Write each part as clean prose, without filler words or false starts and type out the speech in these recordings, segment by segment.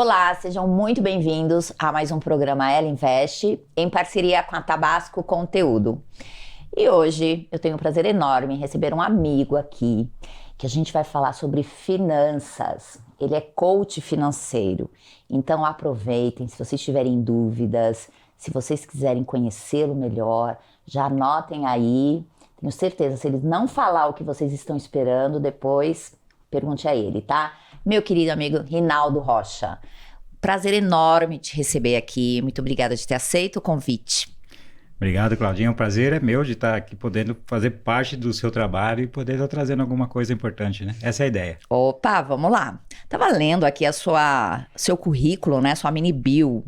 Olá, sejam muito bem-vindos a mais um programa Ela Investe, em parceria com a Tabasco Conteúdo. E hoje eu tenho um prazer enorme em receber um amigo aqui, que a gente vai falar sobre finanças. Ele é coach financeiro, então aproveitem, se vocês tiverem dúvidas, se vocês quiserem conhecê-lo melhor, já anotem aí. Tenho certeza, se ele não falar o que vocês estão esperando, depois pergunte a ele, tá? Meu querido amigo Rinaldo Rocha, prazer enorme te receber aqui. Muito obrigada de ter aceito o convite. Obrigado, Claudinha. O prazer é meu de estar aqui podendo fazer parte do seu trabalho e poder estar trazendo alguma coisa importante, né? Essa é a ideia. Opa, vamos lá. Tava lendo aqui seu currículo, né? Sua mini bio.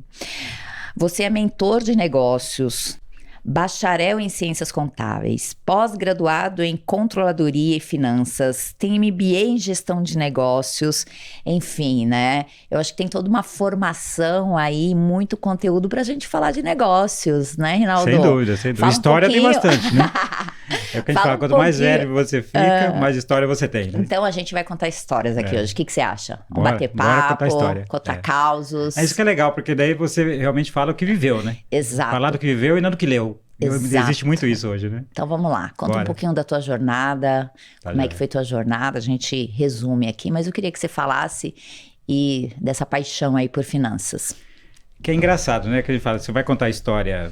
Você é mentor de negócios, bacharel em ciências contábeis, pós-graduado em controladoria e finanças, tem MBA em gestão de negócios, enfim, né? Eu acho que tem toda uma formação aí, muito conteúdo pra gente falar de negócios, né, Rinaldo? Sem dúvida, sem dúvida. História tem bastante, né? É o que a gente fala, quanto mais velho você fica, mais história você tem, né? Então a gente vai contar histórias aqui hoje. O que você acha? Bora, bater bora papo, contar história. contar causos. É isso que é legal, porque daí você realmente fala o que viveu, né? Exato. Falar do que viveu e não do que leu. Exato. Existe muito isso hoje, né? Então vamos lá, conta Bora. um pouquinho da tua jornada, Tá, como é já. que foi tua jornada, a gente resume aqui, mas eu queria que você falasse dessa paixão aí por finanças. Que é engraçado, né? Que a gente fala, você vai contar a história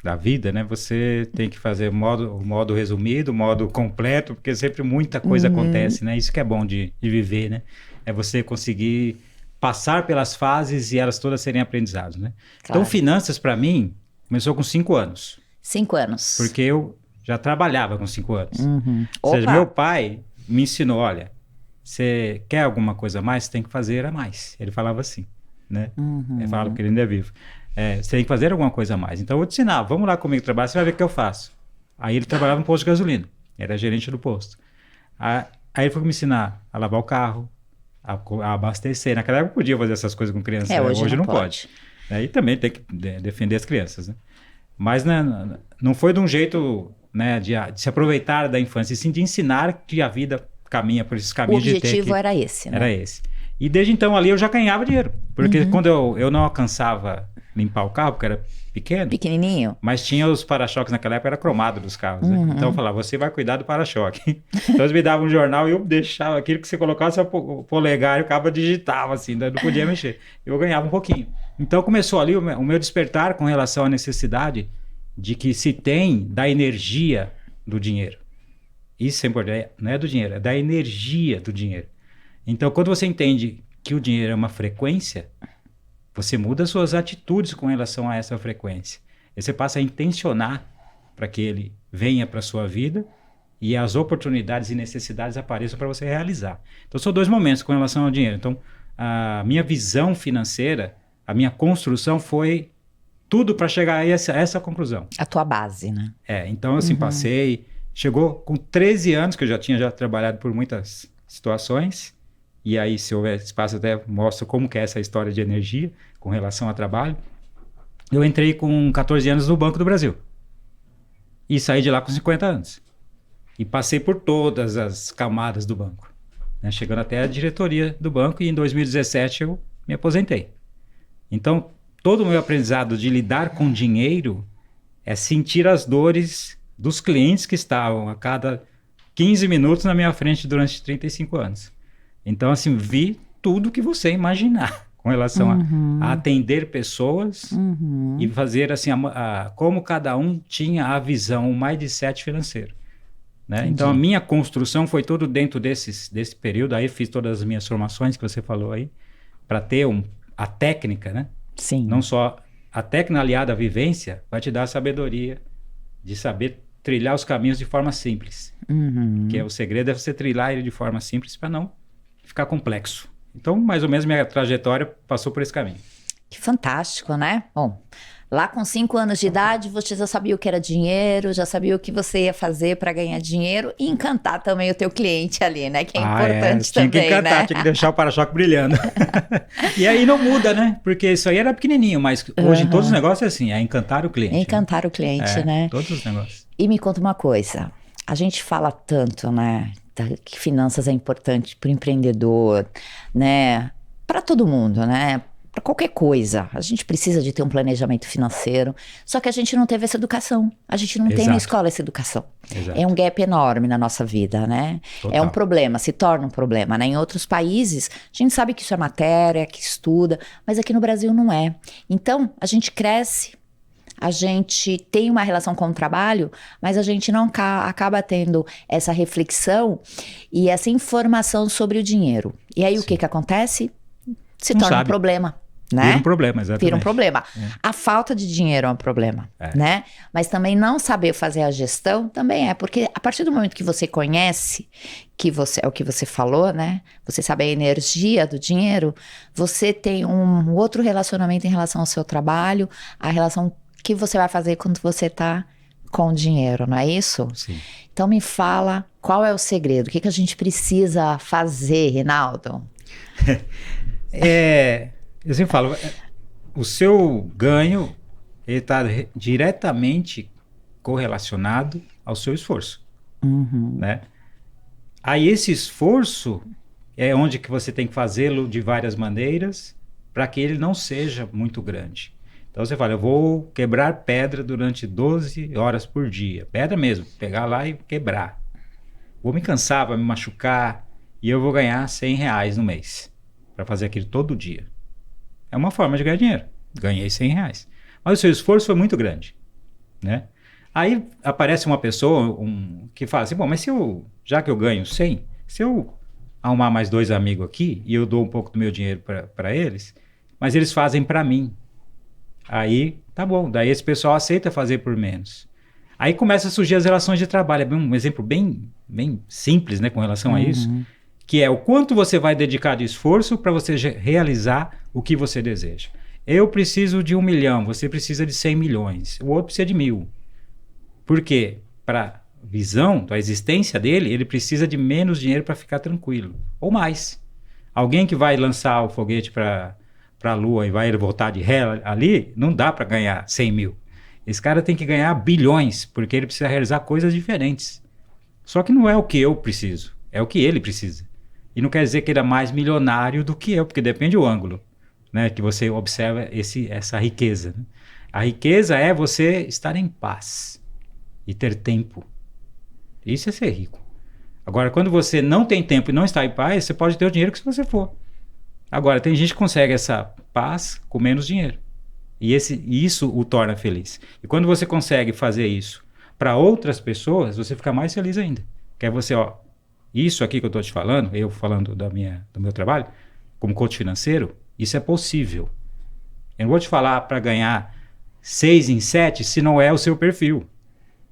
da vida, né? Você tem que fazer o modo resumido, o modo completo, porque sempre muita coisa acontece, né? Isso que é bom de viver, né? É você conseguir passar pelas fases e elas todas serem aprendizados, né? Claro. Então, finanças, para mim, começou com 5 anos. 5 anos. Porque eu já trabalhava com 5 anos. Ou Opa. seja, meu pai me ensinou, olha, você quer alguma coisa a mais, você tem que fazer a mais. Ele falava assim, né? Ele falava que ele ainda é vivo. Você tem que fazer alguma coisa a mais. Então eu vou te ensinar, vamos lá comigo trabalhar, você vai ver o que eu faço. Aí ele trabalhava no posto de gasolina, era gerente do posto. Aí ele foi me ensinar a lavar o carro, a abastecer. Naquela época eu podia fazer essas coisas com criança, né? Hoje não pode. E também tem que defender as crianças, né? Mas né, não foi de um jeito, né, de se aproveitar da infância, e sim de ensinar que a vida caminha por esses caminhos. O objetivo era esse, né? Era esse. E desde então ali eu já ganhava dinheiro. Porque quando eu não alcançava limpar o carro, porque era pequeno. Pequenininho. Mas tinha os para-choques naquela época, era cromado dos carros, né? Então eu falava, você vai cuidar do para-choque. Então eles me davam um jornal e eu deixava aquilo que você colocasse o polegar e o cabo digitava assim, não podia mexer. Eu ganhava um pouquinho. Então começou ali o meu despertar com relação à necessidade de que se tem da energia do dinheiro. Isso é importante, não é do dinheiro, é da energia do dinheiro. Então quando você entende que o dinheiro é uma frequência, você muda suas atitudes com relação a essa frequência. E você passa a intencionar para que ele venha para a sua vida e as oportunidades e necessidades apareçam para você realizar. Então são 2 momentos com relação ao dinheiro. Então a minha visão financeira, a minha construção foi tudo para chegar a essa conclusão. A tua base, né? Então assim, chegou com 13 anos, que eu já tinha trabalhado por muitas situações, e aí se houver espaço até mostro como que é essa história de energia com relação ao trabalho. Eu entrei com 14 anos no Banco do Brasil e saí de lá com 50 anos. E passei por todas as camadas do banco, né? Chegando até a diretoria do banco, e em 2017 eu me aposentei. Então, todo o meu aprendizado de lidar com dinheiro é sentir as dores dos clientes que estavam a cada 15 minutos na minha frente durante 35 anos. Então, assim, vi tudo que você imaginar com relação a atender pessoas e fazer, assim, como cada um tinha a visão, o mindset financeiro, né? Então, a minha construção foi tudo dentro desse período. Aí fiz todas as minhas formações que você falou aí, para ter a técnica, né? Sim. Não só a técnica aliada à vivência vai te dar a sabedoria de saber trilhar os caminhos de forma simples. Que o segredo é você trilhar ele de forma simples para não ficar complexo. Então, mais ou menos, minha trajetória passou por esse caminho. Que fantástico, né? Bom, lá com 5 anos de idade, você já sabia o que era dinheiro, já sabia o que você ia fazer para ganhar dinheiro e encantar também o teu cliente ali, né? Que é importante também, tinha que encantar, né? tinha que deixar o para-choque brilhando. E aí não muda, né? Porque isso aí era pequenininho, mas hoje em todos os negócios é assim, é encantar o cliente. Encantar o cliente, né? Todos os negócios. E me conta uma coisa, a gente fala tanto, né? Que finanças é importante para o empreendedor, né? para todo mundo, né? Para qualquer coisa. A gente precisa de ter um planejamento financeiro, só que a gente não teve essa educação. A gente não tem na escola essa educação. Exato. É um gap enorme na nossa vida, né? Total. É um problema, se torna um problema, né? Em outros países, a gente sabe que isso é matéria, que estuda, mas aqui no Brasil não é. Então, a gente cresce, a gente tem uma relação com o trabalho, mas a gente não acaba tendo essa reflexão e essa informação sobre o dinheiro. E aí, o que acontece? Se Não torna sabe. um problema. Né? Vira um problema, exatamente. Vira um problema. É. A falta de dinheiro é um problema, né? Mas também não saber fazer a gestão também é, porque a partir do momento que você conhece, que você é o que você falou, né? Você sabe a energia do dinheiro, você tem um outro relacionamento em relação ao seu trabalho, a relação que você vai fazer quando você tá com o dinheiro, não é isso? Sim. Então me fala, qual é o segredo? O que a gente precisa fazer, Rinaldo? Eu sempre falo, o seu ganho está diretamente correlacionado ao seu esforço, né? Aí esse esforço é onde que você tem que fazê-lo de várias maneiras para que ele não seja muito grande. Então você fala, eu vou quebrar pedra durante 12 horas por dia, pedra mesmo, pegar lá e quebrar. Vou me cansar, vai me machucar e eu vou ganhar R$100 no mês para fazer aquilo todo dia. É uma forma de ganhar dinheiro. Ganhei R$100. Mas o seu esforço foi muito grande, né? Aí aparece uma pessoa que fala assim, bom, mas já que eu ganho 100, se eu arrumar mais 2 amigos aqui e eu dou um pouco do meu dinheiro para eles, mas eles fazem para mim. Aí, tá bom. Daí esse pessoal aceita fazer por menos. Aí começa a surgir as relações de trabalho. É um exemplo bem simples, né, com relação a isso. Que é o quanto você vai dedicar de esforço para você realizar o que você deseja. Eu preciso de 1 milhão, você precisa de 100 milhões, o outro precisa de 1.000. Por quê? Para visão da existência dele, ele precisa de menos dinheiro para ficar tranquilo, ou mais. Alguém que vai lançar o foguete para a Lua e vai voltar de ré ali, não dá para ganhar 100 mil. Esse cara tem que ganhar bilhões, porque ele precisa realizar coisas diferentes. Só que não é o que eu preciso, é o que ele precisa. E não quer dizer que ele é mais milionário do que eu, porque depende do ângulo, né, que você observa essa riqueza. Né? A riqueza é você estar em paz e ter tempo. Isso é ser rico. Agora, quando você não tem tempo e não está em paz, você pode ter o dinheiro que se você for. Agora, tem gente que consegue essa paz com menos dinheiro. E isso o torna feliz. E quando você consegue fazer isso para outras pessoas, você fica mais feliz ainda. Que é você, isso aqui que eu estou te falando, eu falando do meu trabalho, como coach financeiro, isso é possível. Eu não vou te falar para ganhar 6 em 7 se não é o seu perfil.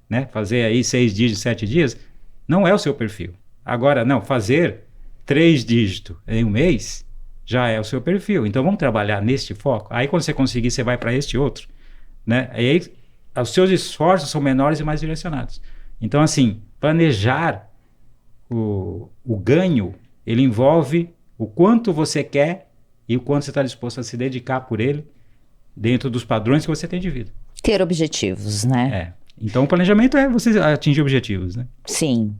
Né? Fazer aí 6 dígitos, 7 dias, não é o seu perfil. Agora, não, fazer 3 dígitos em um mês já é o seu perfil. Então vamos trabalhar neste foco. Aí quando você conseguir, você vai para este outro. Né? Aí os seus esforços são menores e mais direcionados. Então assim, planejar o ganho, ele envolve o quanto você quer e o quanto você está disposto a se dedicar por ele dentro dos padrões que você tem de vida. Ter objetivos, né? Então o planejamento é você atingir objetivos, né? Sim.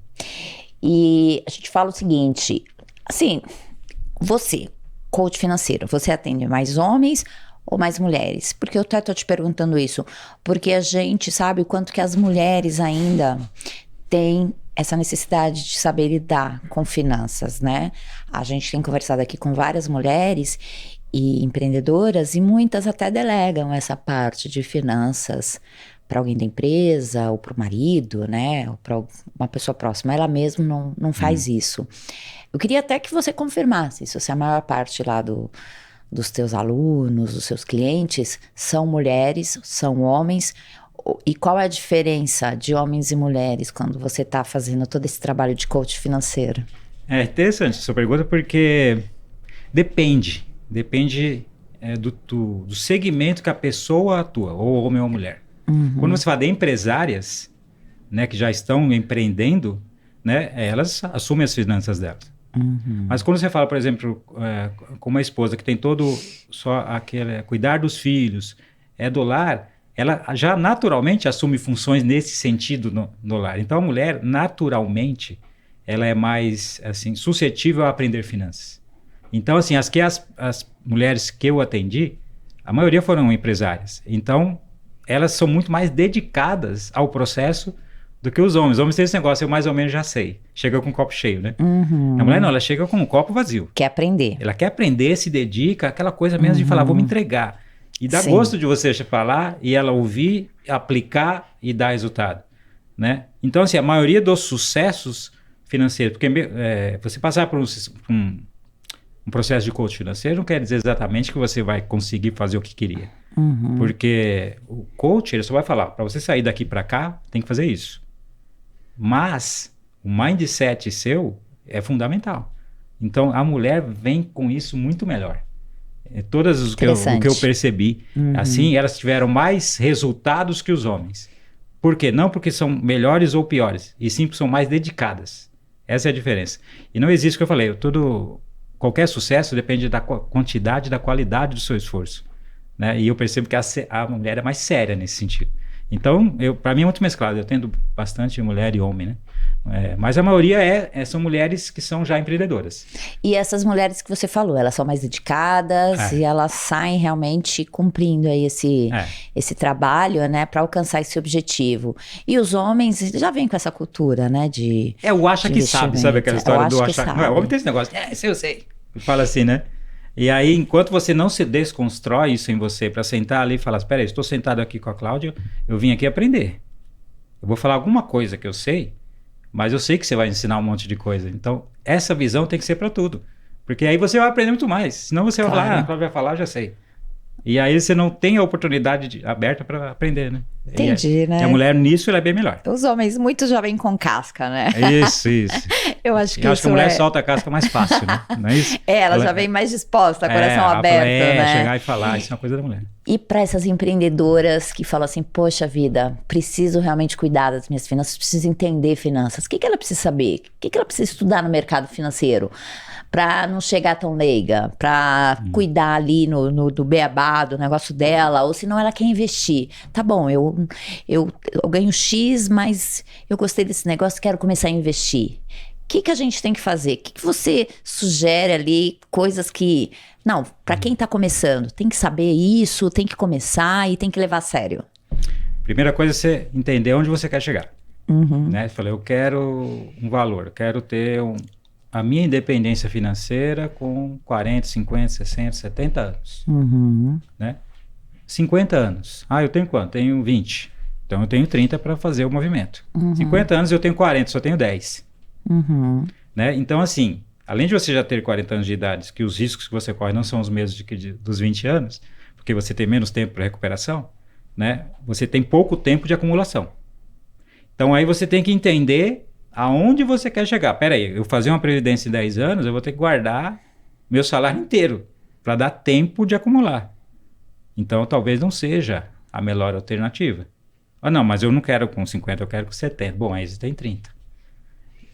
E a gente fala o seguinte, assim, você, coach financeiro, você atende mais homens ou mais mulheres? Porque eu até tô te perguntando isso, porque a gente sabe o quanto que as mulheres ainda têm essa necessidade de saber lidar com finanças, né? A gente tem conversado aqui com várias mulheres e empreendedoras e muitas até delegam essa parte de finanças para alguém da empresa ou para o marido, né? Ou para uma pessoa próxima. Ela mesma não faz isso. Eu queria até que você confirmasse isso, se a maior parte lá dos teus alunos, dos seus clientes, são mulheres, são homens. E qual é a diferença de homens e mulheres quando você está fazendo todo esse trabalho de coach financeiro? É interessante essa pergunta porque depende do segmento que a pessoa atua, ou homem ou mulher. Quando você fala de empresárias, né, que já estão empreendendo, né, elas assumem as finanças delas. Mas quando você fala, por exemplo, com uma esposa que tem só aquele cuidar dos filhos, do lar, ela já naturalmente assume funções nesse sentido no lar. Então a mulher, naturalmente, ela é mais assim, suscetível a aprender finanças. Então, assim, as mulheres que eu atendi, a maioria foram empresárias. Então, elas são muito mais dedicadas ao processo do que os homens. Os homens têm esse negócio, eu mais ou menos já sei. Chega com o copo cheio, né? A mulher não, ela chega com o copo vazio. Quer aprender. Ela quer aprender, se dedica, aquela coisa mesmo de falar, vou me entregar. E dá gosto de você falar e ela ouvir, aplicar e dar resultado, né? Então, assim, a maioria dos sucessos financeiros, porque você passar por um processo de coach financeiro não quer dizer exatamente que você vai conseguir fazer o que queria. Porque o coach, ele só vai falar, para você sair daqui para cá, tem que fazer isso. Mas o mindset seu é fundamental. Então, a mulher vem com isso muito melhor. Todas o que eu percebi, assim, elas tiveram mais resultados que os homens. Por quê? Não porque são melhores ou piores, e sim porque são mais dedicadas. Essa é a diferença. E não existe o que eu falei, qualquer sucesso depende da quantidade e da qualidade do seu esforço, né? E eu percebo que a mulher é mais séria nesse sentido. Então, para mim é muito mesclado. Eu tendo bastante mulher e homem, né? Mas a maioria são mulheres que são já empreendedoras. E essas mulheres que você falou, elas são mais dedicadas e elas saem realmente cumprindo aí esse trabalho, né? Para alcançar esse objetivo. E os homens já vêm com essa cultura, né? O acha que sabe aquela história do achar. Não, o homem tem esse negócio, isso eu sei. Fala assim, né? E aí, enquanto você não se desconstrói isso em você para sentar ali e falar, espera aí, estou sentado aqui com a Cláudia, eu vim aqui aprender. Eu vou falar alguma coisa que eu sei, mas eu sei que você vai ensinar um monte de coisa. Então, essa visão tem que ser para tudo. Porque aí você vai aprender muito mais. Senão você vai falar, a Cláudia vai falar, eu já sei. E aí você não tem a oportunidade aberta para aprender, né? Entendi, né? E a mulher nisso, ela é bem melhor. Os homens muito já vêm com casca, né? Isso. Eu acho que a mulher solta a casca mais fácil, né? Não é isso? Ela já vem mais disposta, coração aberto, né? Chegar e falar, isso é uma coisa da mulher. E para essas empreendedoras que falam assim, poxa vida, preciso realmente cuidar das minhas finanças, preciso entender finanças. O que ela precisa saber? O que ela precisa estudar no mercado financeiro? Para não chegar tão leiga, para cuidar ali do beabá, do negócio dela, ou senão ela quer investir. Tá bom, eu ganho X, mas eu gostei desse negócio, quero começar a investir. O que a gente tem que fazer? O que você sugere ali, coisas que... Não, para quem está começando, tem que saber isso, tem que começar e tem que levar a sério. Primeira coisa é você entender onde você quer chegar. Né? Eu falei, eu quero um valor, eu quero ter a minha independência financeira com 40, 50, 60, 70 anos. Né? 50 anos. Eu tenho quanto? Tenho 20. Então eu tenho 30 para fazer o movimento. 50 anos eu tenho 40, só tenho 10. Né? Então, assim, além de você já ter 40 anos de idade, que os riscos que você corre não são os mesmos dos 20 anos, porque você tem menos tempo para recuperação, né? Você tem pouco tempo de acumulação. Então aí você tem que entender aonde você quer chegar. Pera aí, eu fazer uma previdência em 10 anos, eu vou ter que guardar meu salário inteiro para dar tempo de acumular. Então talvez não seja a melhor alternativa. Não, mas eu não quero com 50, eu quero com 70. Bom, aí você tem 30.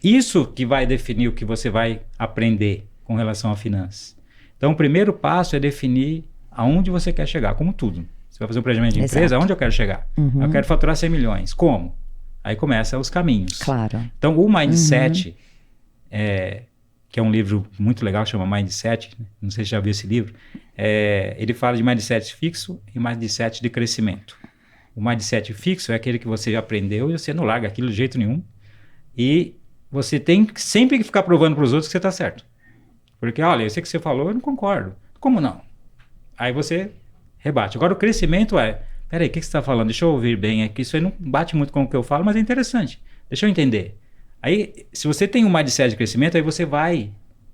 Isso que vai definir o que você vai aprender com relação a finanças. Então o primeiro passo é definir aonde você quer chegar, como tudo. Você vai fazer um planejamento de empresa, aonde eu quero chegar? Eu quero faturar 100 milhões. Como? Aí começam os caminhos. Claro. Então, o Mindset, que é um livro muito legal, chama Mindset, não sei se já viu esse livro, ele fala de Mindset fixo e Mindset de crescimento. O Mindset fixo é aquele que você já aprendeu e você não larga aquilo de jeito nenhum. E você tem que sempre ficar provando para os outros que você está certo. Porque, olha, eu sei que você falou, eu não concordo. Como não? Aí você rebate. Agora, o crescimento peraí, o que você está falando? Deixa eu ouvir bem aqui. Isso aí não bate muito com o que eu falo, mas é interessante. Deixa eu entender. Aí, se você tem um mindset de crescimento, aí você vai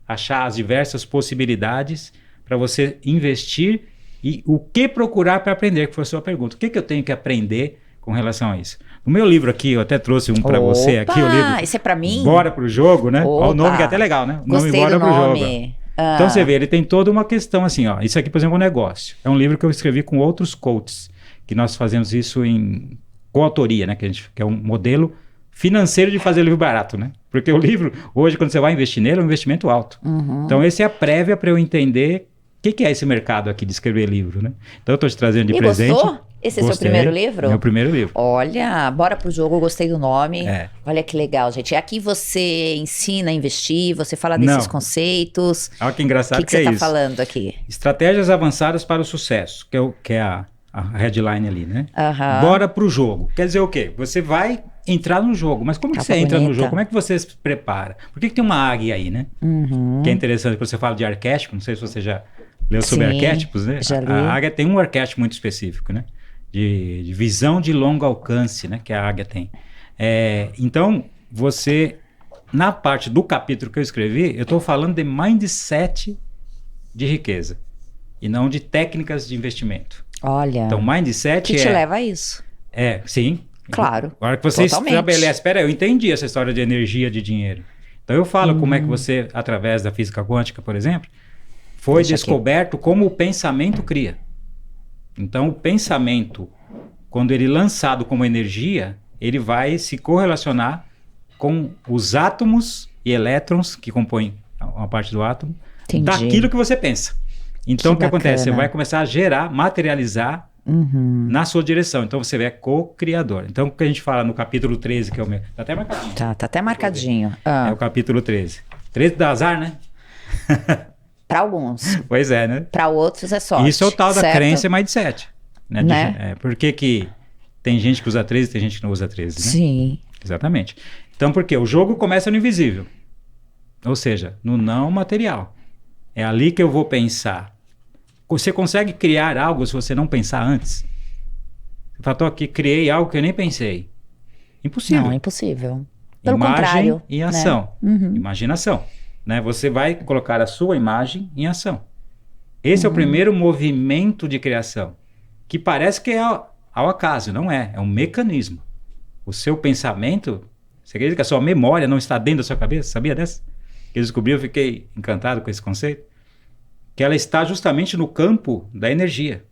achar as diversas possibilidades para você investir e o que procurar para aprender, que foi a sua pergunta. O que eu tenho que aprender com relação a isso? No meu livro aqui, eu até trouxe um para você aqui. O livro, esse é para mim? Bora pro Jogo, né? Ó, o nome que é até legal, né? O Gostei nome Bora do pro nome. Jogo. Então você vê, ele tem toda uma questão assim, ó. Isso aqui, por exemplo, é um negócio. É um livro que eu escrevi com outros coaches, que nós fazemos isso em coautoria, né? Que é um modelo financeiro de fazer livro barato, né? Porque o livro, hoje, quando você vai investir nele, é um investimento alto. Então, esse é a prévia para eu entender o que é esse mercado aqui de escrever livro, né? Então, eu estou te trazendo de presente. Gostou? Esse é seu Gostei. primeiro livro? Meu primeiro livro. Olha, bora pro jogo, eu gostei do nome. É. Olha que legal, gente. E aqui você ensina a investir, você fala desses Não. conceitos. Olha que engraçado O que você é tá isso. falando aqui? Estratégias avançadas para o sucesso, que é a headline ali, né? Aham. Bora pro jogo. Quer dizer o quê? Você vai entrar no jogo. Mas como que Capa você entra no bonita. jogo? Como é que você se prepara? Por que tem uma águia aí, né? Uhum. Que é interessante, quando você fala de arquétipo, não sei se você já leu sobre Sim, arquétipos, né? já li. A águia tem um arquétipo muito específico, né? De visão de longo alcance, né? Que a águia tem. Então, você, na parte do capítulo que eu escrevi, eu estou falando de mindset de riqueza e não de técnicas de investimento. Olha, Então, mindset que te leva a isso. Sim. Claro, A hora que você totalmente. estabelece, espera, eu entendi essa história de energia, de dinheiro. Então eu falo como é que você, através da física quântica, por exemplo, foi Deixa descoberto como o pensamento cria. Então o pensamento, quando ele é lançado como energia, ele vai se correlacionar com os átomos e elétrons que compõem uma parte do átomo, Entendi. daquilo que você pensa. Então o que acontece? Você bacana. vai começar a gerar, materializar na sua direção. Então você é co-criador. Então o que a gente fala no capítulo 13, que é o meu... Tá até marcadinho. Tá até marcadinho. É o capítulo 13. 13 dá azar, né? Para alguns, Pois é, né? para outros é sorte. Isso é o tal da certo? crença e mindset. Né? Né? Por que tem gente que usa 13 e tem gente que não usa 13, né? Sim. Exatamente. Então por quê? O jogo começa no invisível. Ou seja, no não material. É ali que eu vou pensar. Você consegue criar algo se você não pensar antes? Você fala, tô aqui, criei algo que eu nem pensei. Impossível. Não, é impossível. Pelo Imagem contrário. e né? ação. Imaginação. Né? Você vai colocar a sua imagem em ação. Esse é o primeiro movimento de criação. Que parece que é ao acaso. Não é. É um mecanismo. O seu pensamento... Você acredita que a sua memória não está dentro da sua cabeça? Sabia dessa? Que eu descobri, eu fiquei encantado com esse conceito. Que ela está justamente no campo da energia.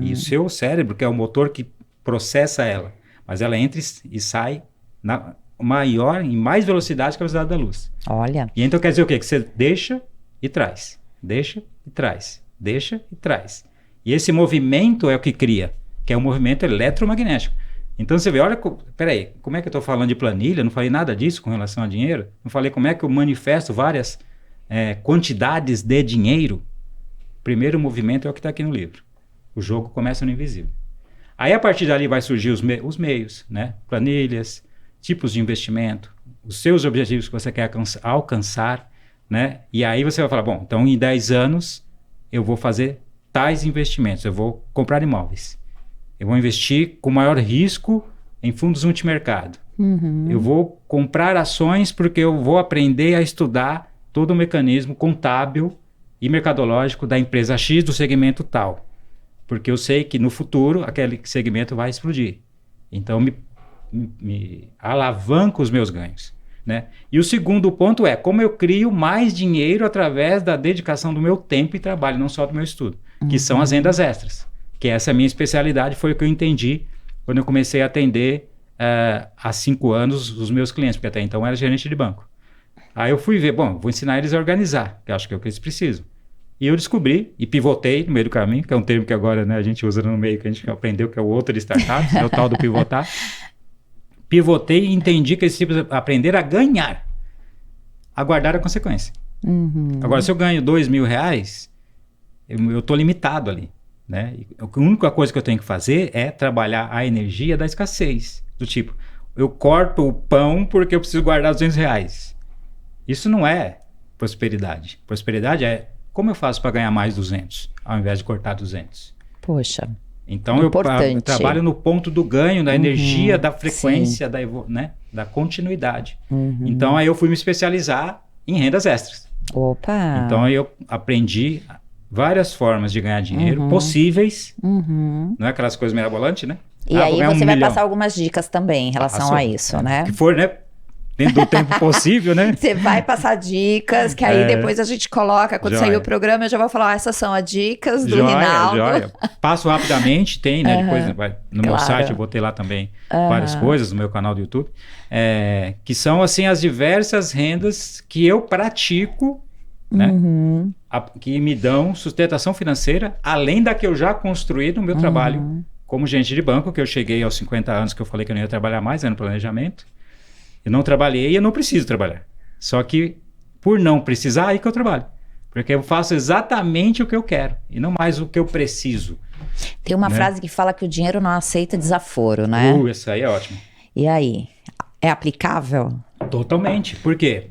E o seu cérebro, que é o motor que processa ela. Mas ela entra e sai na maior, em mais velocidade que a velocidade da luz. Olha, E então quer dizer o quê? Que você deixa e traz. Deixa e traz. Deixa e traz. E esse movimento é o que cria, que é um movimento eletromagnético. Então você vê, olha, peraí, como é que eu estou falando de planilha? Não falei nada disso com relação a dinheiro. Não falei como é que eu manifesto várias quantidades de dinheiro. O primeiro movimento é o que está aqui no livro. O jogo começa no invisível. Aí a partir dali vai surgir os meios, né? Planilhas, tipos de investimento, os seus objetivos que você quer alcançar, né? E aí você vai falar, bom, então em 10 anos eu vou fazer tais investimentos, eu vou comprar imóveis, eu vou investir com maior risco em fundos multimercado, eu vou comprar ações porque eu vou aprender a estudar todo o mecanismo contábil e mercadológico da empresa X do segmento tal, porque eu sei que no futuro aquele segmento vai explodir. Então me alavanca os meus ganhos, né? E o segundo ponto é como eu crio mais dinheiro através da dedicação do meu tempo e trabalho, não só do meu estudo, que são as rendas extras, que essa é a minha especialidade, foi o que eu entendi quando eu comecei a atender há 5 anos os meus clientes, porque até então eu era gerente de banco. Aí eu fui ver, bom, vou ensinar eles a organizar, que eu acho que é o que eles precisam. E eu descobri e pivotei no meio do caminho, que é um termo que agora, né, a gente usa no meio, que a gente aprendeu, que é o outro de startups, é o tal do pivotar. Pivotei e entendi que esse tipo de aprender a ganhar, a guardar a consequência. Agora, se eu ganho R$2.000, eu estou limitado ali, né? A única coisa que eu tenho que fazer é trabalhar a energia da escassez, do tipo, eu corto o pão porque eu preciso guardar R$200. Isso não é prosperidade. Prosperidade é como eu faço para ganhar mais 200, ao invés de cortar 200. poxa. Então eu trabalho no ponto do ganho, da energia, da frequência, da continuidade. Então aí eu fui me especializar em rendas extras. Opa! Então aí eu aprendi várias formas de ganhar dinheiro possíveis, não é aquelas coisas mirabolantes, né? E aí vou ganhar você 1 vai milhão. passar algumas dicas também em relação a isso, né? Que for, né? Dentro do tempo possível, né? Você vai passar dicas, que aí depois a gente coloca, quando Joia. sair o programa, eu já vou falar, essas são as dicas do Joia, Rinaldo. joia. Passo rapidamente, tem, né? Depois no meu Claro. site eu vou ter lá também várias coisas, no meu canal do YouTube, que são, assim, as diversas rendas que eu pratico, né? Que me dão sustentação financeira, além da que eu já construí no meu trabalho como gerente de banco, que eu cheguei aos 50 anos, que eu falei que eu não ia trabalhar mais, no planejamento. Eu não trabalhei e eu não preciso trabalhar. Só que, por não precisar, aí que eu trabalho. Porque eu faço exatamente o que eu quero e não mais o que eu preciso. Tem uma frase que fala que o dinheiro não aceita desaforo, né? Isso aí é ótimo. E aí? É aplicável? Totalmente. Por quê?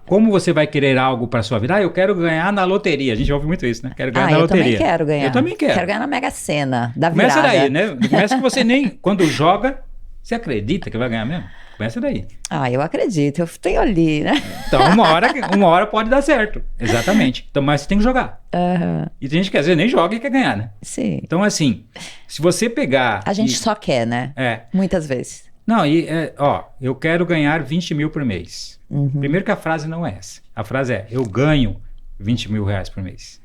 Como você vai querer algo para sua vida? Eu quero ganhar na loteria. A gente ouve muito isso, né? Quero ganhar na loteria. Eu também quero ganhar. Eu também quero. Quero ganhar na Mega Sena, da virada. Começa daí, né? Começa que você nem... Quando joga, você acredita que vai ganhar mesmo? Começa daí. Eu acredito. Eu tenho ali, né? Então, uma hora pode dar certo. Exatamente. Então, mas você tem que jogar. E tem gente que às vezes nem joga e quer ganhar, né? Sim. Então, assim, se você pegar... A gente só quer, né? Muitas vezes. Não, eu quero ganhar 20 mil por mês. Primeiro que a frase não é essa. A frase é, eu ganho 20 mil reais por mês.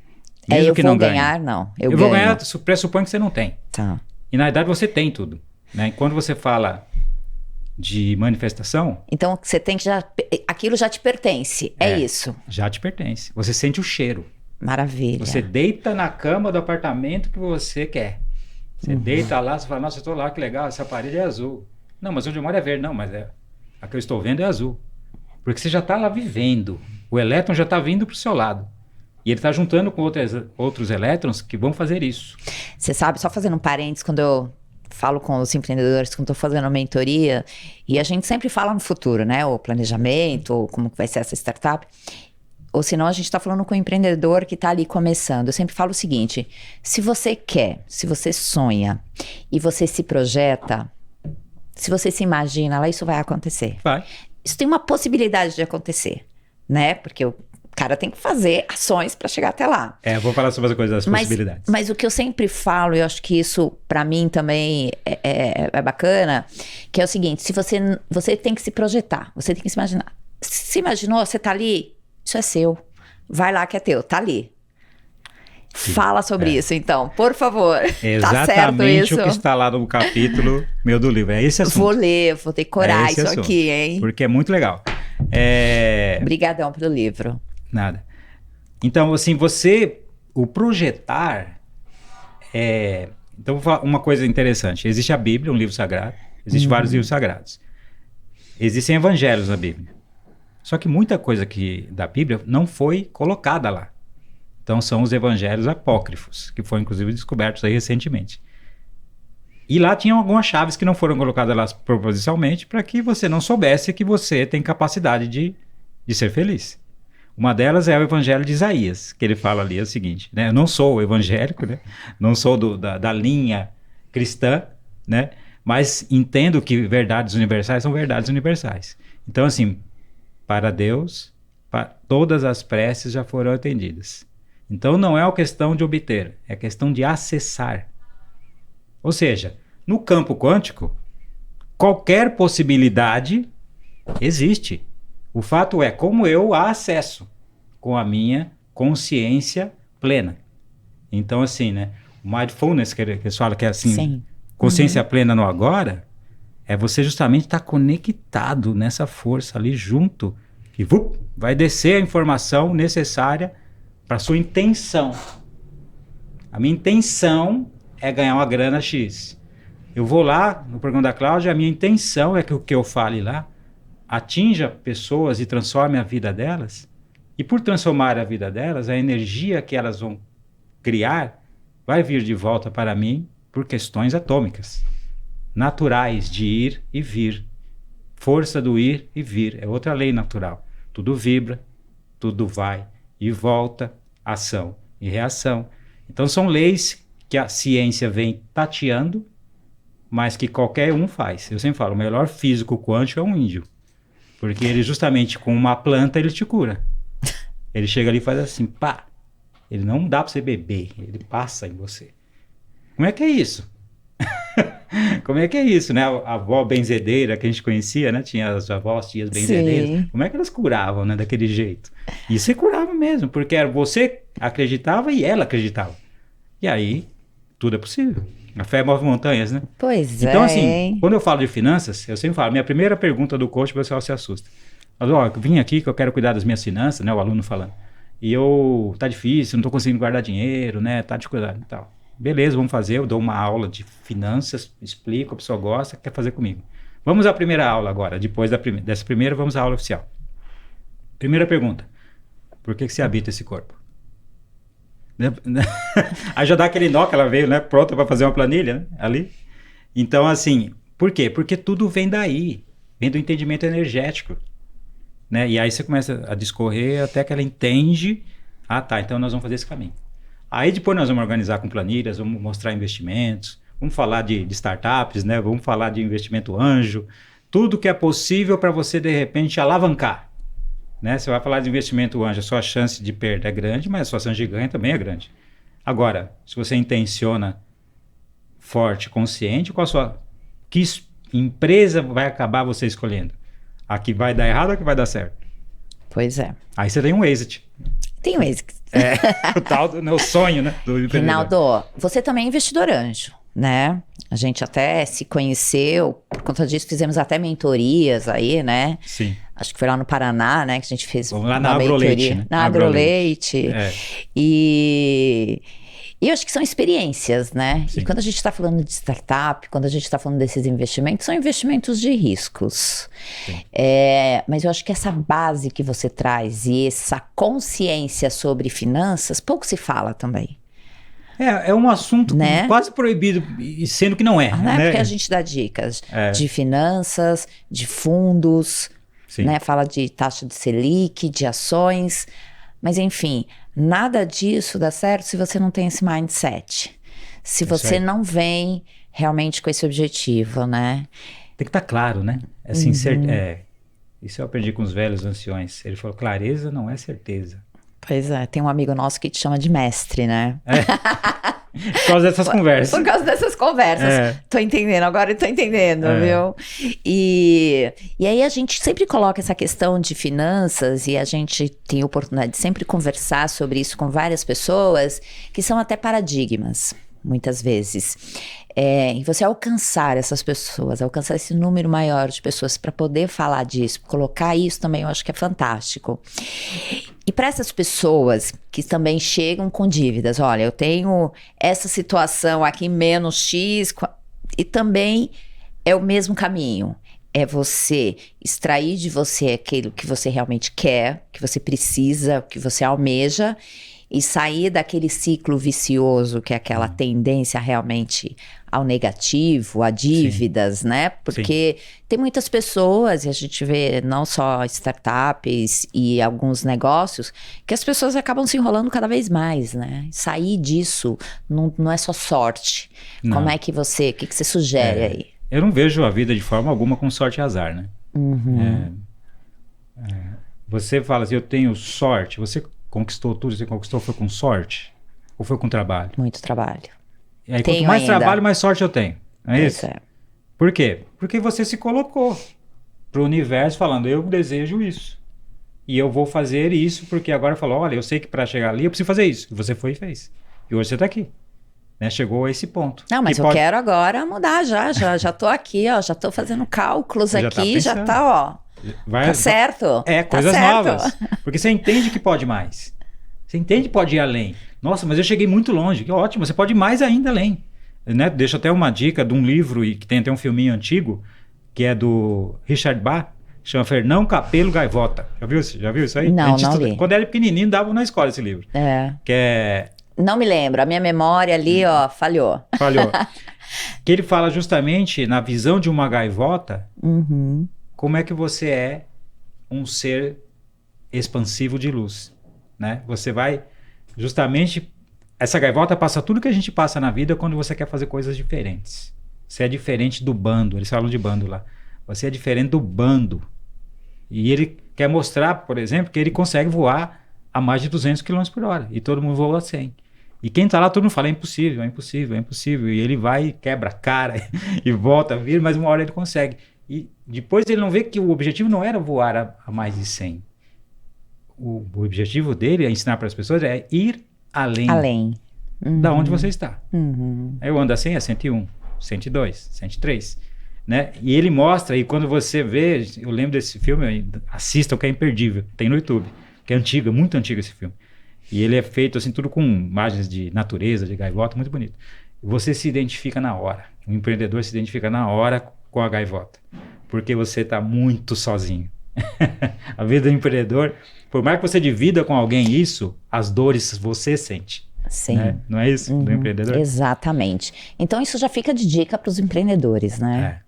Mesmo eu que vou não ganhar, ganhe. não. Eu vou ganhar, pressupõe que você não tem. Tá. E na verdade você tem tudo. Né? E quando você fala de manifestação... Então você tem que aquilo já te pertence, é isso. Já te pertence. Você sente o cheiro. Maravilha. Você deita na cama do apartamento que você quer. Você deita lá, você fala, nossa, eu tô lá, que legal, essa parede é azul. Não, mas onde eu moro é verde. Não, mas a que eu estou vendo é azul. Porque você já está lá vivendo. O elétron já está vindo para o seu lado. E ele está juntando com outros elétrons que vão fazer isso. Você sabe, só fazendo um parênteses, quando eu falo com os empreendedores, quando estou fazendo a mentoria, e a gente sempre fala no futuro, né? O planejamento, ou como que vai ser essa startup. Ou senão a gente está falando com o empreendedor que está ali começando. Eu sempre falo o seguinte, se você quer, se você sonha e você se projeta, se você se imagina lá, isso vai acontecer. Vai. Isso tem uma possibilidade de acontecer, né? Porque o cara tem que fazer ações para chegar até lá. Eu vou falar sobre as coisas das possibilidades. Mas o que eu sempre falo, e eu acho que isso para mim também é bacana, que é o seguinte, se você tem que se projetar, você tem que se imaginar. Se imaginou, você tá ali, isso é seu. Vai lá que é teu, tá ali. Sim, fala sobre isso, então, por favor. Exatamente tá certo isso? O que está lá no capítulo meu do livro. É esse assunto. Vou ler, vou decorar isso assunto, aqui, hein? Porque é muito legal. Obrigadão pelo livro. Nada. Então, assim, o projetar Então, uma coisa interessante. Existe a Bíblia, um livro sagrado. Existem vários livros sagrados. Existem evangelhos na Bíblia. Só que muita coisa da Bíblia não foi colocada lá. Então são os evangelhos apócrifos, que foram inclusive descobertos aí recentemente. E lá tinham algumas chaves que não foram colocadas lá propositalmente para que você não soubesse que você tem capacidade de ser feliz. Uma delas é o evangelho de Isaías, que ele fala ali o seguinte, né? Eu não sou evangélico, né? Não sou da linha cristã, né? Mas entendo que verdades universais são verdades universais. Então assim, para Deus, todas as preces já foram atendidas. Então não é uma questão de obter, é questão de acessar. Ou seja, no campo quântico, qualquer possibilidade existe. O fato é como eu a acesso com a minha consciência plena. Então assim, né? O mindfulness, que eles falam que é assim, sim, consciência plena no agora, é você justamente estar conectado nessa força ali junto, que vai descer a informação necessária para sua intenção. A minha intenção é ganhar uma grana X. Eu vou lá no programa da Cláudia, a minha intenção é que o que eu fale lá atinja pessoas e transforme a vida delas. E por transformar a vida delas, a energia que elas vão criar vai vir de volta para mim por questões atômicas, naturais de ir e vir. Força do ir e vir, é outra lei natural. Tudo vibra, tudo vai e volta, ação e reação. Então são leis que a ciência vem tateando, mas que qualquer um faz. Eu sempre falo, o melhor físico quântico é um índio. Porque ele justamente com uma planta ele te cura. Ele chega ali e faz assim, pá. Ele não dá para você beber, ele passa em você. Como é que é isso? Como é que é isso, né? A avó benzedeira que a gente conhecia, né? Tinha as avós, tias benzedeiras. Sim. Como é que elas curavam, né? Daquele jeito. E você curava mesmo, porque você acreditava e ela acreditava. E aí, tudo é possível. A fé move montanhas, né? Pois então, é. assim, quando eu falo de finanças, eu sempre falo, minha primeira pergunta do coach, o pessoal se assusta. Mas, eu vim aqui que eu quero cuidar das minhas finanças, né? O aluno falando. E tá difícil, não tô conseguindo guardar dinheiro, né? Tá dificuldade e tal. Beleza, vamos fazer. Eu dou uma aula de finanças, explico, a pessoa gosta, quer fazer comigo. Vamos à primeira aula agora. Depois dessa primeira, vamos à aula oficial. Primeira pergunta. Por que você habita esse corpo? Aí já dá aquele nó que ela veio, né? Pronta para fazer uma planilha, né? Ali. Então, assim, por quê? Porque tudo vem daí. Vem do entendimento energético. Né? E aí você começa a discorrer até que ela entende. Ah, tá, então nós vamos fazer esse caminho. Aí depois nós vamos organizar com planilhas, vamos mostrar investimentos, vamos falar de startups, né? Vamos falar de investimento anjo. Tudo que é possível para você, de repente, alavancar. Né? Você vai falar de investimento anjo, a sua chance de perda é grande, mas a sua chance de ganho também é grande. Agora, se você intenciona forte, consciente, que empresa vai acabar você escolhendo? A que vai dar errado ou a que vai dar certo? Pois é. Aí você tem um exit. Tem um exit. O tal do sonho, né? Do Reinaldo, você também é investidor anjo, né? A gente até se conheceu, por conta disso fizemos até mentorias aí, né? Sim. Acho que foi lá no Paraná, né? Que a gente fez Vamos lá na Agroleite, né? Na Agroleite. E eu acho que são experiências, né? Sim. E quando a gente está falando de startup, quando a gente está falando desses investimentos, são investimentos de riscos. Mas eu acho que essa base que você traz e essa consciência sobre finanças, pouco se fala também. É um assunto, né, quase proibido, sendo que não é. Não é, né? Porque a gente dá dicas de finanças, de fundos, né? Fala de taxa de Selic, de ações, mas enfim, nada disso dá certo se você não tem esse mindset. Se você não vem realmente com esse objetivo, né? Tem que estar claro, né? Assim, isso eu aprendi com os velhos anciões. Ele falou, clareza não é certeza. Pois é, tem um amigo nosso que te chama de mestre, né? Por causa dessas conversas. Por causa dessas conversas. Tô entendendo, agora eu tô entendendo, viu? E aí a gente sempre coloca essa questão de finanças e a gente tem a oportunidade de sempre conversar sobre isso com várias pessoas que são até paradigmas, muitas vezes. E você alcançar essas pessoas, alcançar esse número maior de pessoas para poder falar disso, colocar isso também eu acho que é fantástico. E para essas pessoas que também chegam com dívidas, olha, eu tenho essa situação aqui menos X, e também é o mesmo caminho. É você extrair de você aquilo que você realmente quer, que você precisa, que você almeja, e sair daquele ciclo vicioso, que é aquela tendência realmente ao negativo, a dívidas, né? Porque tem muitas pessoas, e a gente vê não só startups e alguns negócios, que as pessoas acabam se enrolando cada vez mais, né? Sair disso não é só sorte. Não. Como é que o que você sugere aí? Eu não vejo a vida de forma alguma com sorte e azar, né? Você fala assim, eu tenho sorte, você conquistou tudo, você conquistou foi com sorte? Ou foi com trabalho? Muito trabalho. E aí, quanto mais trabalho, mais sorte eu tenho. Não é isso? É. Por quê? Porque você se colocou pro universo falando, eu desejo isso. E eu vou fazer isso, porque agora falou, olha, eu sei que para chegar ali eu preciso fazer isso. E você foi e fez. E hoje você tá aqui. Né? Chegou a esse ponto. Não, mas eu quero agora mudar já tô aqui, ó, já tô fazendo cálculos aqui, já tá, ó. Tá certo. Coisas novas. Porque você entende que pode mais. Você entende que pode ir além. Nossa, mas eu cheguei muito longe. Que ótimo, você pode ir mais ainda além. Né? Deixa até uma dica de um livro, e que tem até um filminho antigo, que é do Richard Bach, chama Fernão Capelo Gaivota. Já viu isso aí? Não li. Quando era pequenininho, dava na escola esse livro. Que é... Não me lembro, a minha memória ali, ó, falhou. Que ele fala justamente, na visão de uma gaivota, como é que você é um ser expansivo de luz, né? Você vai justamente... Essa gaivota passa tudo que a gente passa na vida quando você quer fazer coisas diferentes. Você é diferente do bando, eles falam de bando lá. Você é diferente do bando. E ele quer mostrar, por exemplo, que ele consegue voar a mais de 200 km por hora. E todo mundo voa a 100. E quem tá lá, todo mundo fala, é impossível, é impossível, é impossível. E ele vai, quebra a cara e volta, vira, mas uma hora ele consegue. E depois ele não vê que o objetivo não era voar a mais de 100. O objetivo dele é ensinar para as pessoas é ir além. Da onde você está. Aí eu ando a 100, é 101, 102, 103. Né? E ele mostra, e quando você vê, eu lembro desse filme, assistam que é imperdível, tem no YouTube, que é antigo, muito antigo esse filme. E ele é feito assim, tudo com imagens de natureza, de gaivota, muito bonito. Você se identifica na hora. O empreendedor se identifica na hora com a gaivota. Porque você está muito sozinho. A vida do empreendedor, por mais que você divida com alguém isso, as dores você sente. Sim. Né? Não é isso do empreendedor? Exatamente. Então isso já fica de dica para os empreendedores, né?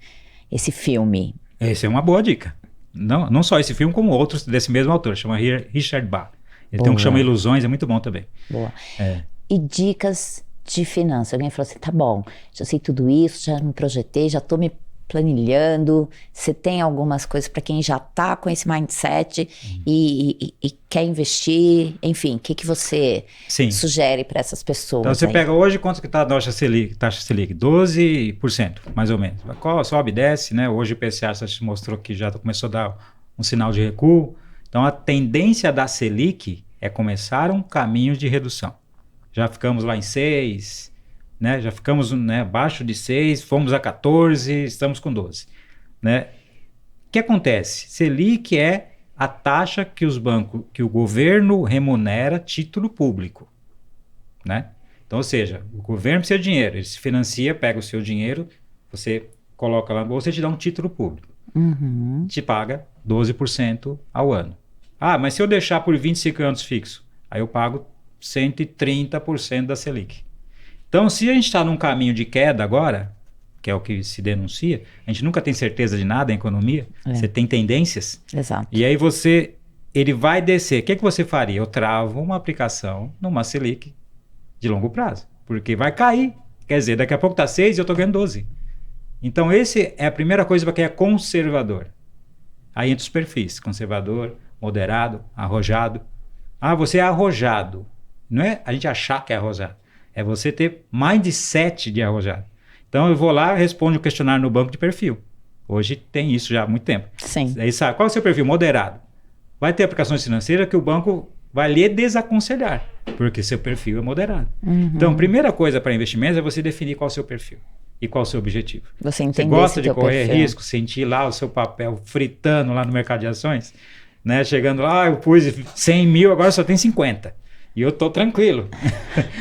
Esse filme. Essa é uma boa dica. Não só esse filme, como outros desse mesmo autor, chama Richard Bach. Ele tem um que chama Ilusões, é muito bom também. Boa. E dicas de finanças. Alguém falou assim, tá bom, já sei tudo isso, já me projetei, já tô me planilhando. Você tem algumas coisas para quem já tá com esse mindset e quer investir? Enfim, o que você sugere para essas pessoas? Então você pega hoje, quanto que está a taxa Selic? 12%, mais ou menos. Sobe e desce, né? Hoje o IPCA mostrou que já começou a dar um sinal de recuo. Então a tendência da Selic é começar um caminho de redução. Já ficamos lá em 6%, né? Já ficamos, né, abaixo de 6, fomos a 14, estamos com 12. Né? O que acontece? Selic é a taxa que os bancos, que o governo remunera título público. Né? Então, ou seja, o governo precisa de dinheiro, ele se financia, pega o seu dinheiro, você coloca lá na bolsa e te dá um título público. Te paga 12% ao ano. Ah, mas se eu deixar por 25 anos fixo, aí eu pago 130% da Selic. Então, se a gente está num caminho de queda agora, que é o que se denuncia, a gente nunca tem certeza de nada em economia, você tem tendências. Exato. E aí ele vai descer. O que você faria? Eu travo uma aplicação numa Selic de longo prazo, porque vai cair. Quer dizer, daqui a pouco está 6 e eu estou ganhando 12. Então, esse é a primeira coisa para quem é conservador. Aí entra os perfis, conservador, moderado, arrojado. Ah, você é arrojado. Não é a gente achar que é arrojado. É você ter mindset de arrojado. Então eu vou lá e respondo o questionário no banco de perfil. Hoje tem isso já há muito tempo. Sim. Aí sabe, qual é o seu perfil? Moderado. Vai ter aplicações financeiras que o banco vai lhe desaconselhar, porque seu perfil é moderado. Então a primeira coisa para investimentos é você definir qual é o seu perfil e qual é o seu objetivo. Você gosta de correr risco, sentir lá o seu papel fritando lá no mercado de ações, né? Chegando lá, eu pus 100 mil, agora só tem 50. E eu tô tranquilo.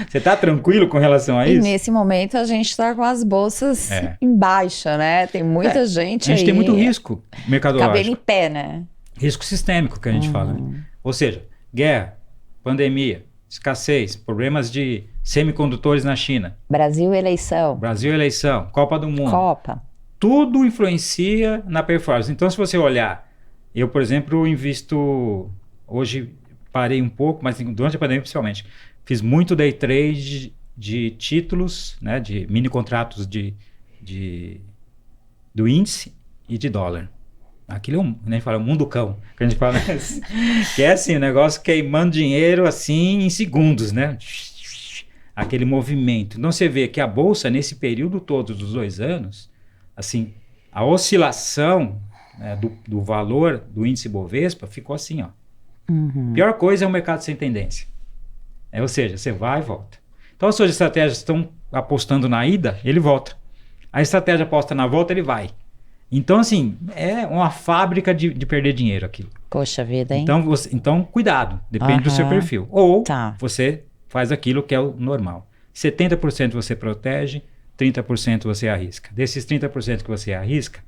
Você tá tranquilo com relação a isso? E nesse momento a gente tá com as bolsas em baixa, né? Tem muita gente aí. A gente tem muito risco mercadológico. Cabelo em pé, né? Risco sistêmico que a gente fala. Né? Ou seja, guerra, pandemia, escassez, problemas de semicondutores na China. Brasil eleição. Copa do Mundo. Copa. Tudo influencia na performance. Então, se você olhar, eu, por exemplo, invisto hoje... Parei um pouco, mas durante a pandemia principalmente. Fiz muito day trade de títulos, né, de mini contratos do índice e de dólar. Aquilo é a gente fala, um mundo cão, que a gente fala, que é assim, o negócio queimando dinheiro assim em segundos, né? Aquele movimento. Então você vê que a bolsa, nesse período todo dos 2 anos, assim, a oscilação, né, do valor do índice Bovespa ficou assim, ó. Pior coisa é o mercado sem tendência. Ou seja, você vai e volta. Então as suas estratégias estão apostando na ida, ele volta. A estratégia aposta na volta, ele vai. Então, assim, é uma fábrica de perder dinheiro aquilo. Poxa vida, hein? Então cuidado, depende do seu perfil. Ou você faz aquilo que é o normal. 70% você protege, 30% você arrisca. Desses 30% que você arrisca,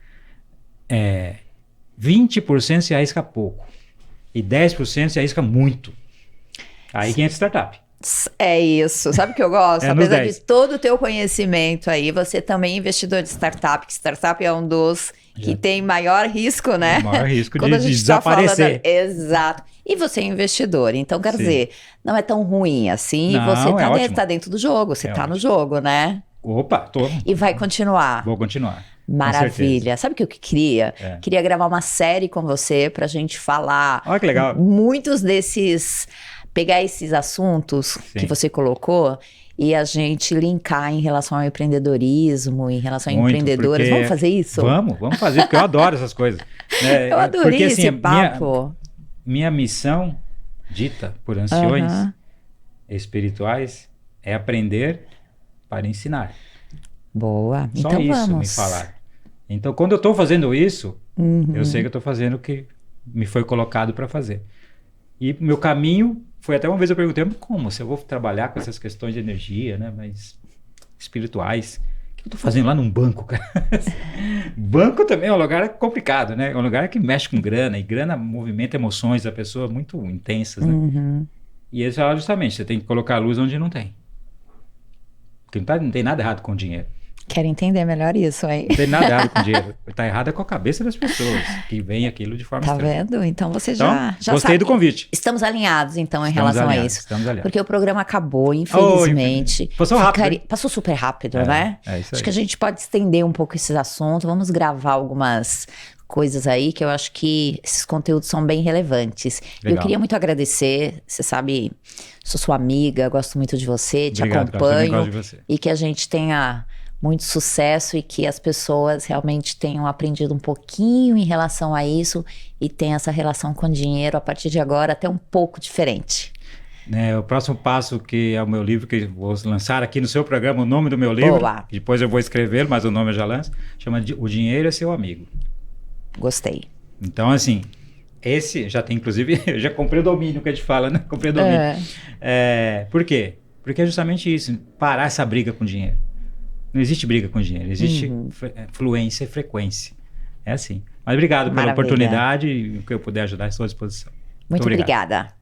20% se arrisca pouco. E 10% se arrisca muito. Aí que entra startup. É isso. Sabe o que eu gosto? Apesar de todo o teu conhecimento aí, você também é investidor de startup, que startup é um dos que tem maior risco, né? Maior risco de desaparecer. Exato. E você é investidor. Então, quer dizer, não é tão ruim assim. Não, você tá dentro do jogo. Você tá no jogo, né? Opa, tô. E vai continuar. Vou continuar. Maravilha. Sabe o que eu queria? Queria gravar uma série com você pra gente falar. Olha que legal. Muitos desses... Pegar esses assuntos que você colocou e a gente linkar em relação ao empreendedorismo, em relação a empreendedoras. Vamos fazer isso? Vamos fazer, porque eu adoro essas coisas. Né? Eu adorei porque, assim, esse papo. Minha missão, dita por anciões espirituais, é aprender para ensinar. Boa. Só então isso vamos. me falar. Então, quando eu estou fazendo isso, eu sei que eu estou fazendo o que me foi colocado para fazer. E meu caminho Foi até uma vez eu perguntei, como? Se eu vou trabalhar com essas questões de energia, né? Mas espirituais. O que eu tô fazendo lá num banco, cara? Banco também é um lugar complicado, né? É um lugar que mexe com grana. E grana movimenta emoções da pessoa muito intensas, né? Uhum. E eles falaram justamente, você tem que colocar a luz onde não tem. Porque não tem nada errado com dinheiro. Quero entender melhor isso, hein? Não tem nada errado com dinheiro. Tá errado é com a cabeça das pessoas, que veem aquilo de forma Tá estranha. vendo? Então você Então, já gostei sabe. do convite. Estamos alinhados, então, em Estamos relação alinhados, a isso. estamos alinhados. Porque o programa acabou, infelizmente. Passou rápido, hein? Passou super rápido, né? É isso aí. Acho que a gente pode estender um pouco esse assunto. Vamos gravar algumas coisas aí que eu acho que esses conteúdos são bem relevantes. Legal. Eu queria muito agradecer. Você sabe, sou sua amiga, gosto muito de você, te Obrigado, Carlos, eu também acompanho. gosto de você. E que a gente tenha muito sucesso e que as pessoas realmente tenham aprendido um pouquinho em relação a isso e tenham essa relação com o dinheiro a partir de agora até um pouco diferente. O próximo passo, que é o meu livro, que vou lançar aqui no seu programa, o nome do meu livro. Boa. Depois eu vou escrever, mas o nome eu já lanço. Chama O Dinheiro é Seu Amigo. Gostei. Então, assim, esse já tem, inclusive, eu já comprei o domínio que a gente fala, né? Comprei o domínio. Por quê? Porque é justamente isso, parar essa briga com dinheiro. Não existe briga com dinheiro, existe fluência e frequência. É assim. Mas obrigado pela Maravilha. oportunidade e o que eu puder ajudar, estou à disposição. Muito obrigado. obrigada.